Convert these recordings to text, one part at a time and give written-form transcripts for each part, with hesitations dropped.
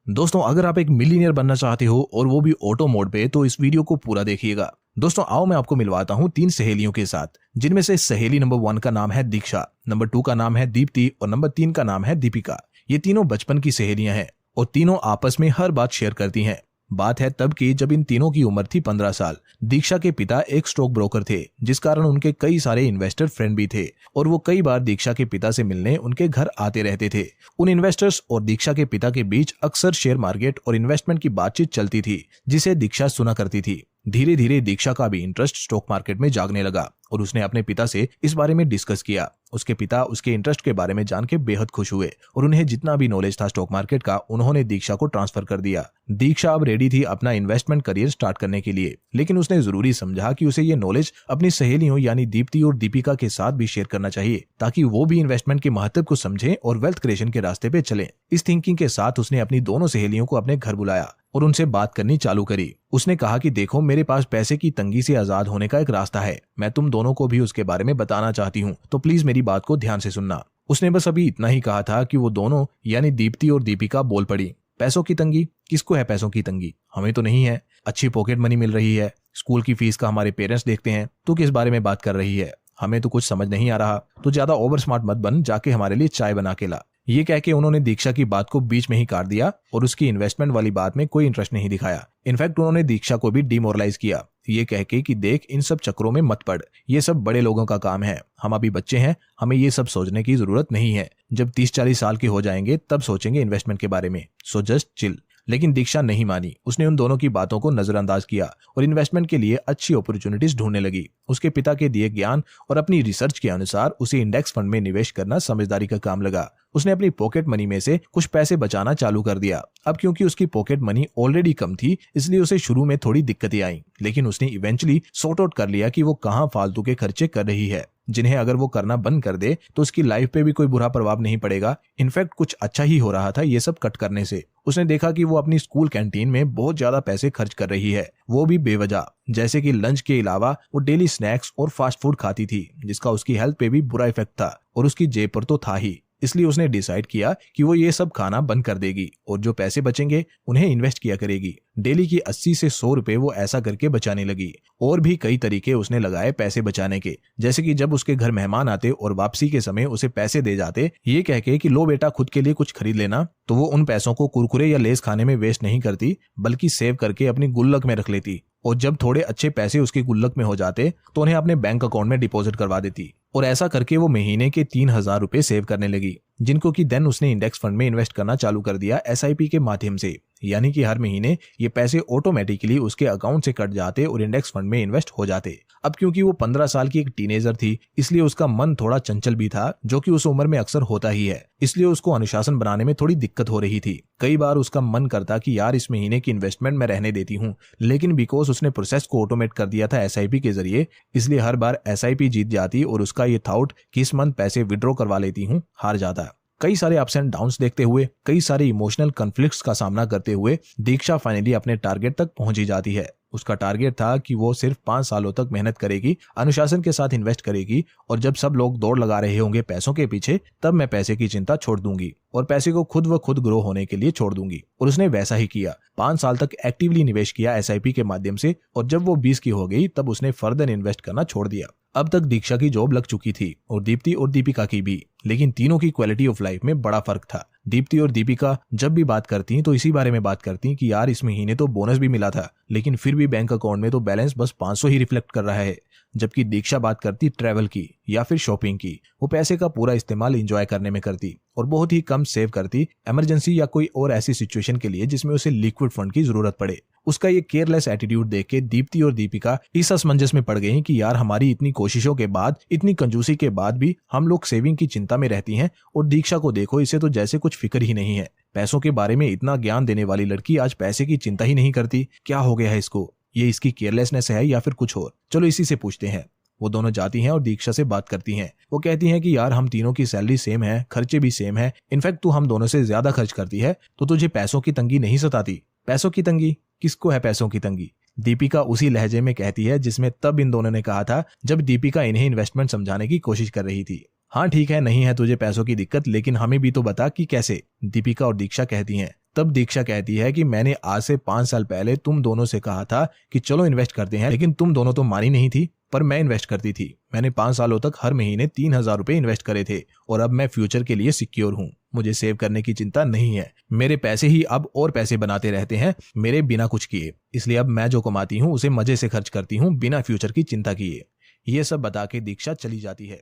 दोस्तों अगर आप एक मिलीनियर बनना चाहते हो और वो भी ऑटो मोड पे, तो इस वीडियो को पूरा देखिएगा। दोस्तों आओ मैं आपको मिलवाता हूँ 3 सहेलियों के साथ, जिनमें से सहेली नंबर 1 का नाम है दीक्षा, नंबर 2 का नाम है दीप्ति और नंबर 3 का नाम है दीपिका। ये तीनों बचपन की सहेलियां हैं और तीनों आपस में हर बात शेयर करती हैं। बात है तब की जब इन तीनों की उम्र थी 15 साल। दीक्षा के पिता एक स्टॉक ब्रोकर थे, जिस कारण उनके कई सारे इन्वेस्टर फ्रेंड भी थे और वो कई बार दीक्षा के पिता से मिलने उनके घर आते रहते थे। उन इन्वेस्टर्स और दीक्षा के पिता के बीच अक्सर शेयर मार्केट और इन्वेस्टमेंट की बातचीत चलती थी, जिसे दीक्षा सुना करती थी। धीरे धीरे दीक्षा का भी इंटरेस्ट स्टॉक मार्केट में जागने लगा और उसने अपने पिता से इस बारे में डिस्कस किया। उसके पिता उसके इंटरेस्ट के बारे में जान के बेहद खुश हुए और उन्हें जितना भी नॉलेज था स्टॉक मार्केट का, उन्होंने दीक्षा को ट्रांसफर कर दिया। दीक्षा अब रेडी थी अपना इन्वेस्टमेंट करियर स्टार्ट करने के लिए, लेकिन उसने जरूरी समझा कि उसे ये नॉलेज अपनी सहेलियों यानी दीप्ति और दीपिका के साथ भी शेयर करना चाहिए, ताकि वो भी इन्वेस्टमेंट के महत्व को समझें और वेल्थ क्रिएशन के रास्ते पे चलें। इस थिंकिंग के साथ उसने अपनी दोनों सहेलियों को अपने घर बुलाया और उनसे बात करनी चालू करी। उसने कहा कि देखो, मेरे पास पैसे की तंगी से आजाद होने का एक रास्ता है। मैं तुम दोनों को भी उसके बारे में बताना चाहती हूँ, तो प्लीज मेरी बात को ध्यान से सुनना। उसने बस अभी इतना ही कहा था कि वो दोनों यानी दीप्ति और दीपिका बोल पड़ी। पैसों की तंगी? किसको है पैसों की तंगी? हमें तो नहीं है। अच्छी पॉकेट मनी मिल रही है, स्कूल की फीस का हमारे पेरेंट्स देखते हैं। तू किस बारे में बात कर रही है? हमें तो कुछ समझ नहीं आ रहा। तो ज्यादा ओवर स्मार्ट मत बन, जाके हमारे लिए चाय बना के ला। ये कह के उन्होंने दीक्षा की बात को बीच में ही काट दिया और उसकी इन्वेस्टमेंट वाली बात में कोई इंटरेस्ट नहीं दिखाया। इनफैक्ट उन्होंने दीक्षा को भी डिमोरलाइज किया, ये कह के कि देख, इन सब चक्करों में मत पड़, ये सब बड़े लोगों का काम है, हम अभी बच्चे हैं, हमें ये सब सोचने की जरूरत नहीं है। जब 30-40 साल के हो जाएंगे तब सोचेंगे इन्वेस्टमेंट के बारे में, सो जस्ट चिल। लेकिन दीक्षा नहीं मानी। उसने उन दोनों की बातों को नजरअंदाज किया और इन्वेस्टमेंट के लिए अच्छी अपॉर्चुनिटीज ढूंढने लगी। उसके पिता के दिए ज्ञान और अपनी रिसर्च के अनुसार उसे इंडेक्स फंड में निवेश करना समझदारी का काम लगा। उसने अपनी पॉकेट मनी में से कुछ पैसे बचाना चालू कर दिया। अब क्योंकि उसकी पॉकेट मनी ऑलरेडी कम थी, इसलिए उसे शुरू में थोड़ी दिक्कतें आई, लेकिन उसने इवेंचुअली सॉर्ट आउट कर लिया कि वो कहाँ फालतू के खर्चे कर रही है, जिन्हें अगर वो करना बंद कर दे तो उसकी लाइफ पे भी कोई बुरा प्रभाव नहीं पड़ेगा। इनफैक्ट कुछ अच्छा ही हो रहा था ये सब कट करने से। उसने देखा कि वो अपनी स्कूल कैंटीन में बहुत ज्यादा पैसे खर्च कर रही है, वो भी बेवजह। जैसे कि लंच के अलावा वो डेली स्नैक्स और फास्ट फूड खाती थी, जिसका उसकी हेल्थ पे भी बुरा इफेक्ट था और उसकी जेब पर तो था ही। इसलिए उसने डिसाइड किया कि वो ये सब खाना बंद कर देगी और जो पैसे बचेंगे उन्हें इन्वेस्ट किया करेगी। डेली की 80 से 100 रुपए वो ऐसा करके बचाने लगी। और भी कई तरीके उसने लगाए पैसे बचाने के, जैसे कि जब उसके घर मेहमान आते और वापसी के समय उसे पैसे दे जाते, ये कह के कि लो बेटा खुद के लिए कुछ खरीद लेना, तो वो उन पैसों को कुरकुरे या लेस खाने में वेस्ट नहीं करती, बल्कि सेव करके अपनी गुल्लक में रख लेती। और जब थोड़े अच्छे पैसे उसकी गुल्लक में हो जाते तो उन्हें अपने बैंक अकाउंट में डिपॉजिट करवा देती। और ऐसा करके वो महीने के 3000 रुपए सेव करने लगी, जिनको कि देन उसने इंडेक्स फंड में इन्वेस्ट करना चालू कर दिया SIP के माध्यम से। यानी कि हर महीने ये पैसे ऑटोमेटिकली उसके अकाउंट से कट जाते और इंडेक्स फंड में इन्वेस्ट हो जाते। अब क्योंकि वो 15 साल की एक टीनेजर थी, इसलिए उसका मन थोड़ा चंचल भी था, जो कि उस उम्र में अक्सर होता ही है। इसलिए उसको अनुशासन बनाने में थोड़ी दिक्कत हो रही थी। कई बार उसका मन करता कि यार इस महीने की इन्वेस्टमेंट मैं रहने देती हूँ, लेकिन बिकॉज उसने प्रोसेस को ऑटोमेट कर दिया था SIP के जरिए, इसलिए हर बार SIP जीत जाती और उसका ये थॉट कि इस मंथ पैसे विड्रॉ करवा लेती हूँ हार जाता। कई सारे अप्स एंड डाउन्स देखते हुए, कई सारे इमोशनल कॉन्फ्लिक्ट्स का सामना करते हुए दीक्षा फाइनली अपने टारगेट तक पहुंची जाती है। उसका टारगेट था कि वो सिर्फ 5 सालों तक मेहनत करेगी, अनुशासन के साथ इन्वेस्ट करेगी और जब सब लोग दौड़ लगा रहे होंगे पैसों के पीछे, तब मैं पैसे की चिंता छोड़ दूंगी और पैसे को खुद व खुद ग्रो होने के लिए छोड़ दूंगी। और उसने वैसा ही किया। 5 साल तक एक्टिवली निवेश किया SIP के माध्यम से और जब वो 20 की हो गई तब उसने फर्दर इन्वेस्ट करना छोड़ दिया। अब तक दीक्षा की जॉब लग चुकी थी और दीप्ति और दीपिका की भी, लेकिन तीनों की क्वालिटी ऑफ लाइफ में बड़ा फर्क था। दीप्ति और दीपिका जब भी बात करती तो इसी बारे में बात करती कि यार इस महीने तो बोनस भी मिला था, लेकिन फिर भी बैंक अकाउंट में तो बैलेंस बस 500 ही रिफ्लेक्ट कर रहा है। जबकि दीक्षा बात करती ट्रैवल की या फिर शॉपिंग की। वो पैसे का पूरा इस्तेमाल एंजॉय करने में करती और बहुत ही कम सेव करती इमरजेंसी या कोई और ऐसी सिचुएशन के लिए जिसमें उसे लिक्विड फंड की जरूरत पड़े। उसका ये केयरलेस एटीट्यूड देख के दीप्ति और दीपिका इस असमंजस में पड़ गई कि यार हमारी इतनी कोशिशों के बाद, इतनी कंजूसी के बाद भी हम लोग सेविंग की चिंता में रहती हैं और दीक्षा को देखो, इसे तो जैसे कुछ फिक्र ही नहीं है। पैसों के बारे में इतना ज्ञान देने वाली लड़की आज पैसे की चिंता ही नहीं करती। क्या हो गया है इसको? ये इसकी केयरलेसनेस है या फिर कुछ और? चलो इसी से पूछते हैं। वो दोनों जाती हैं और दीक्षा से बात करती हैं। वो कहती हैं कि यार हम तीनों की सैलरी सेम है, खर्चे भी सेम है, इनफैक्ट तू हम दोनों से ज्यादा खर्च करती है, तो तुझे पैसों की तंगी नहीं सताती? पैसों की तंगी? किसको है पैसों की तंगी? दीपिका उसी लहजे में कहती है जिसमें तब इन दोनों ने कहा था जब दीपिका इन्हें इन्वेस्टमेंट समझाने की कोशिश कर रही थी। हाँ ठीक है, नहीं है तुझे पैसों की दिक्कत, लेकिन हमें भी तो बता कि कैसे। दीपिका और दीक्षा कहती हैं तब दीक्षा कहती है कि मैंने आज से 5 साल पहले तुम दोनों से कहा था कि चलो इन्वेस्ट करते हैं, लेकिन तुम दोनों तो मानी नहीं थी, पर मैं इन्वेस्ट करती थी। मैंने 5 सालों तक हर महीने 3,000 रुपए इन्वेस्ट करे थे और अब मैं फ्यूचर के लिए सिक्योर हूँ। मुझे सेव करने की चिंता नहीं है। मेरे पैसे ही अब और पैसे बनाते रहते हैं मेरे बिना कुछ किए। इसलिए अब मैं जो कमाती हूँ उसे मजे से खर्च करती हूँ बिना फ्यूचर की चिंता किए। ये सब बता के दीक्षा चली जाती है।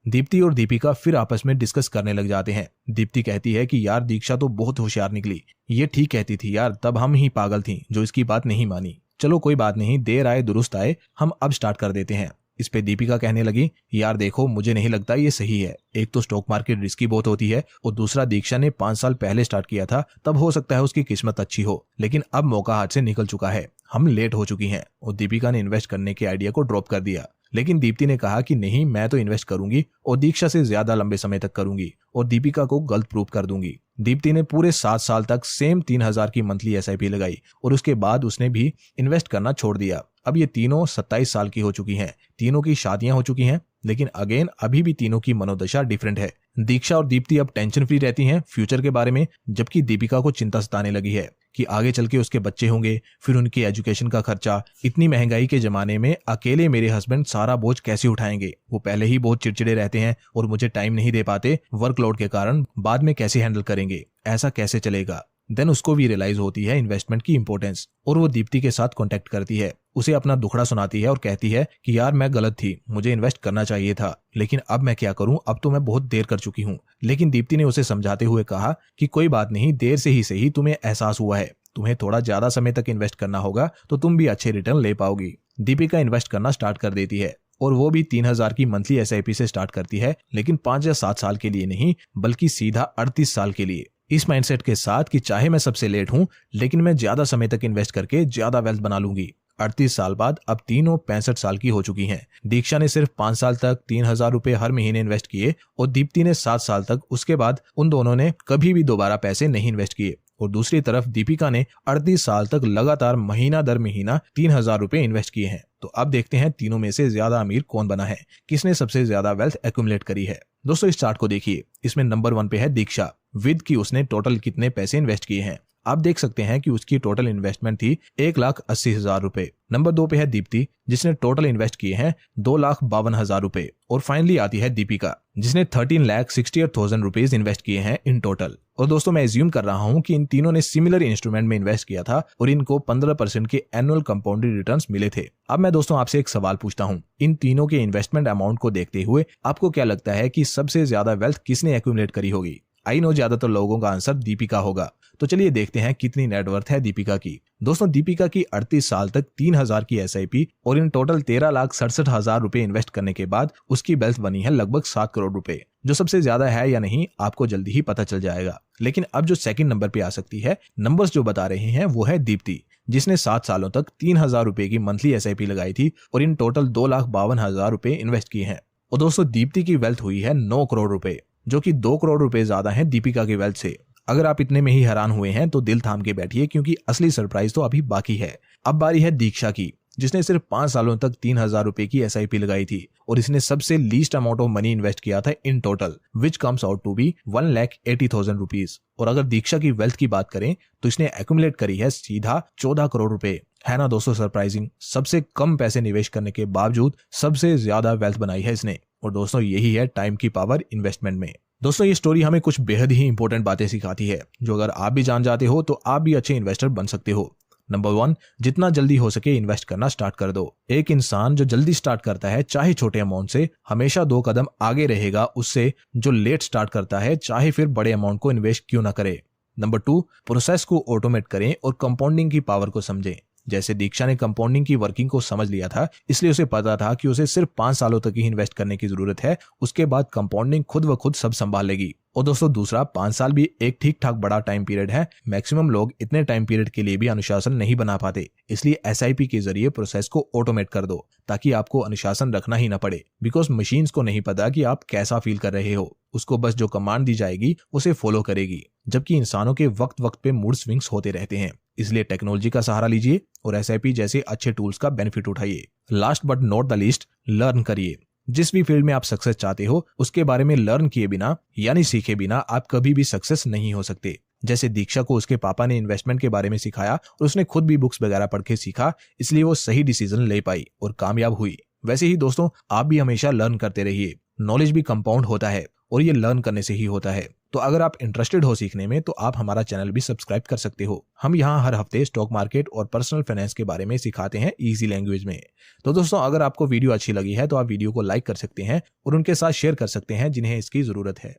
दीप्ति और दीपिका फिर आपस में डिस्कस करने लग जाते हैं। दीप्ति कहती है कि यार दीक्षा तो बहुत होशियार निकली, ये ठीक कहती थी यार, तब हम ही पागल थी जो इसकी बात नहीं मानी। चलो कोई बात नहीं, देर आए दुरुस्त आए, हम अब स्टार्ट कर देते हैं। इस पे दीपिका कहने लगी, यार देखो मुझे नहीं लगता ये सही है। एक तो स्टॉक मार्केट रिस्की बहुत होती है और दूसरा दीक्षा ने 5 साल पहले स्टार्ट किया था, तब हो सकता है उसकी किस्मत अच्छी हो, लेकिन अब मौका हाथ से निकल चुका है, हम लेट हो चुकी हैं। और दीपिका ने इन्वेस्ट करने के आइडिया को ड्रॉप कर दिया। लेकिन दीप्ति ने कहा कि नहीं, मैं तो इन्वेस्ट करूंगी और दीक्षा से ज्यादा लंबे समय तक करूंगी और दीपिका को गलत प्रूव कर दूंगी। दीप्ति ने पूरे 7 साल तक सेम 3,000 की मंथली SIP लगाई और उसके बाद उसने भी इन्वेस्ट करना छोड़ दिया। अब ये तीनों 27 साल की हो चुकी हैं, तीनों की शादियां हो चुकी हैं, लेकिन अगेन अभी भी तीनों की मनोदशा डिफरेंट है। दीक्षा और दीप्ति अब टेंशन फ्री रहती हैं फ्यूचर के बारे में, जबकि दीपिका को चिंता सताने लगी है कि आगे चल के उसके बच्चे होंगे, फिर उनकी एजुकेशन का खर्चा। इतनी महंगाई के जमाने में अकेले मेरे हस्बैंड सारा बोझ कैसे उठाएंगे? वो पहले ही बहुत चिड़चिड़े रहते हैं और मुझे टाइम नहीं दे पाते वर्कलोड के कारण, बाद में कैसे हैंडल करेंगे? ऐसा कैसे चलेगा? देन उसको भी रियलाइज होती है इन्वेस्टमेंट की इंपॉर्टेंस और वो दीप्ति के साथ कांटेक्ट करती है, उसे अपना दुखड़ा सुनाती है और कहती है कि यार मैं गलत थी, मुझे इन्वेस्ट करना चाहिए था, लेकिन अब मैं क्या करूं, अब तो मैं बहुत देर कर चुकी हूं। लेकिन दीप्ति ने उसे समझाते हुए कहा कि कोई बात नहीं, देर से ही सही तुम्हें एहसास हुआ है, तुम्हें थोड़ा ज्यादा समय तक इन्वेस्ट करना होगा तो तुम भी अच्छे रिटर्न ले पाओगी। दीपिका इन्वेस्ट करना स्टार्ट कर देती है और वो भी 3,000 की मंथली SIP से स्टार्ट करती है, लेकिन 5 या 7 साल के लिए नहीं, बल्कि सीधा 38 साल के लिए। इस माइंडसेट के साथ कि चाहे मैं सबसे लेट हूं, लेकिन मैं ज्यादा समय तक इन्वेस्ट करके ज्यादा वेल्थ बना लूंगी। 38 साल बाद अब तीनों 65 साल की हो चुकी हैं। दीक्षा ने सिर्फ 5 साल तक 3,000 रुपए हर महीने इन्वेस्ट किए और दीप्ति ने 7 साल तक। उसके बाद उन दोनों ने कभी भी दोबारा पैसे नहीं इन्वेस्ट किए। और दूसरी तरफ दीपिका ने 38 साल तक लगातार महीना दर महीना 3,000 रुपए इन्वेस्ट किए हैं। तो अब देखते हैं तीनों में से ज्यादा अमीर कौन बना है, किसने सबसे ज्यादा वेल्थ एक्यूमुलेट करी है। दोस्तों इस चार्ट को देखिए, इसमें नंबर 1 पे है दीक्षा विद कि उसने टोटल कितने पैसे इन्वेस्ट किए हैं। आप देख सकते हैं कि उसकी टोटल इन्वेस्टमेंट थी 1,80,000 रुपए। नंबर 2 पे है दीप्ति जिसने टोटल इन्वेस्ट किए हैं 2,52,000 रुपए। और फाइनली आती है दीपिका जिसने 13,68,000 रुपीज इन्वेस्ट किए हैं इन टोटल। और दोस्तों मैं एज्यूम कर रहा हूं कि इन तीनों ने सिमिलर इंस्ट्रूमेंट में इन्वेस्ट किया था और इनको 15% के एनुअल कंपाउंडेड रिटर्न्स मिले थे। अब मैं दोस्तों आपसे एक सवाल पूछता हूं, इन तीनों के इन्वेस्टमेंट अमाउंट को देखते हुए आपको क्या लगता है कि सबसे ज्यादा वेल्थ किसने एक्यूमुलेट करी होगी? आई नो ज्यादातर लोगों का आंसर दीपिका होगा। तो चलिए देखते हैं कितनी नेटवर्थ है दीपिका की। दोस्तों दीपिका की 38 साल तक 3,000 की SIP और इन टोटल 13,67,000 रुपए इन्वेस्ट करने के बाद उसकी वेल्थ बनी है लगभग 7 करोड़ रुपए। जो सबसे ज्यादा है या नहीं आपको जल्दी ही पता चल जाएगा। लेकिन अब जो सेकंड नंबर पे आ सकती है, नंबर्स जो बता रहे हैं वो है दीप्ति जिसने 7 सालों तक 3,000 रुपए की मंथली SIP लगाई थी और इन टोटल 2,52,000 रुपए इन्वेस्ट किए हैं। और दोस्तों दीप्ति की वेल्थ हुई है 9 करोड़ रुपए, जो कि 2 करोड़ रुपए ज्यादा है दीपिका की वेल्थ से। अगर आप इतने में ही हैरान हुए हैं तो दिल थाम के बैठिए, क्योंकि असली सरप्राइज तो अभी बाकी है। अब बारी है दीक्षा की जिसने सिर्फ 5 सालों तक 3,000 रुपए की SIP लगाई थी और इसने सबसे least amount of money invest किया था in total, which comes out to be 1,80,000 rupees. और अगर दीक्षा की वेल्थ की बात करें तो इसने एक्यूमुलेट करी है सीधा 14 करोड़ रुपए। है ना दोस्तों सरप्राइजिंग? सबसे कम पैसे निवेश करने के बावजूद सबसे ज्यादा वेल्थ बनाई है इसने। और दोस्तों यही है टाइम की पावर इन्वेस्टमेंट में। दोस्तों ये स्टोरी हमें कुछ बेहद ही इंपॉर्टेंट बातें सिखाती है, जो अगर आप भी जान जाते हो तो आप भी अच्छे इन्वेस्टर बन सकते हो। नंबर 1, जितना जल्दी हो सके इन्वेस्ट करना स्टार्ट कर दो। एक इंसान जो जल्दी स्टार्ट करता है चाहे छोटे अमाउंट से, हमेशा 2 कदम आगे रहेगा उससे जो लेट स्टार्ट करता है चाहे फिर बड़े अमाउंट को इन्वेस्ट क्यों ना करे। नंबर 2, प्रोसेस को ऑटोमेट करें और कंपाउंडिंग की पावर को समझें। जैसे दीक्षा ने कंपाउंडिंग की वर्किंग को समझ लिया था, इसलिए उसे पता था कि उसे सिर्फ 5 सालों तक ही इन्वेस्ट करने की जरूरत है, उसके बाद कंपाउंडिंग खुद व खुद सब संभाल लेगी। और दोस्तों दूसरा, 5 साल भी एक ठीक ठाक बड़ा टाइम पीरियड है। मैक्सिमम लोग इतने टाइम पीरियड के लिए भी अनुशासन नहीं बना पाते, इसलिए SIP के जरिए प्रोसेस को ऑटोमेट कर दो ताकि आपको अनुशासन रखना ही ना पड़े। बिकॉज मशीन्स को नहीं पता कि आप कैसा फील कर रहे हो, उसको बस जो कमांड दी जाएगी उसे फॉलो करेगी। जबकि इंसानों के वक्त वक्त पे मूड स्विंग्स होते रहते हैं, इसलिए टेक्नोलॉजी का सहारा लीजिए और SIP जैसे अच्छे टूल्स का बेनिफिट उठाइए। Last but not the least, learn करिए। जिस भी फील्ड में आप सक्सेस चाहते हो उसके बारे में लर्न किए बिना यानी सीखे बिना आप कभी भी सक्सेस नहीं हो सकते। जैसे दीक्षा को उसके पापा ने इन्वेस्टमेंट के बारे में सिखाया और उसने खुद भी बुक्स वगैरह पढ़ के सीखा, इसलिए वो सही डिसीजन ले पाई और कामयाब हुई। वैसे ही दोस्तों, आप भी हमेशा लर्न करते रहिए। नॉलेज भी कंपाउंड होता है और ये लर्न करने से ही होता है। तो अगर आप इंटरेस्टेड हो सीखने में तो आप हमारा चैनल भी सब्सक्राइब कर सकते हो। हम यहाँ हर हफ्ते स्टॉक मार्केट और पर्सनल फाइनेंस के बारे में सिखाते हैं इजी लैंग्वेज में। तो दोस्तों, अगर आपको वीडियो अच्छी लगी है तो आप वीडियो को लाइक कर सकते हैं और उनके साथ शेयर कर सकते हैं जिन्हें इसकी जरूरत है।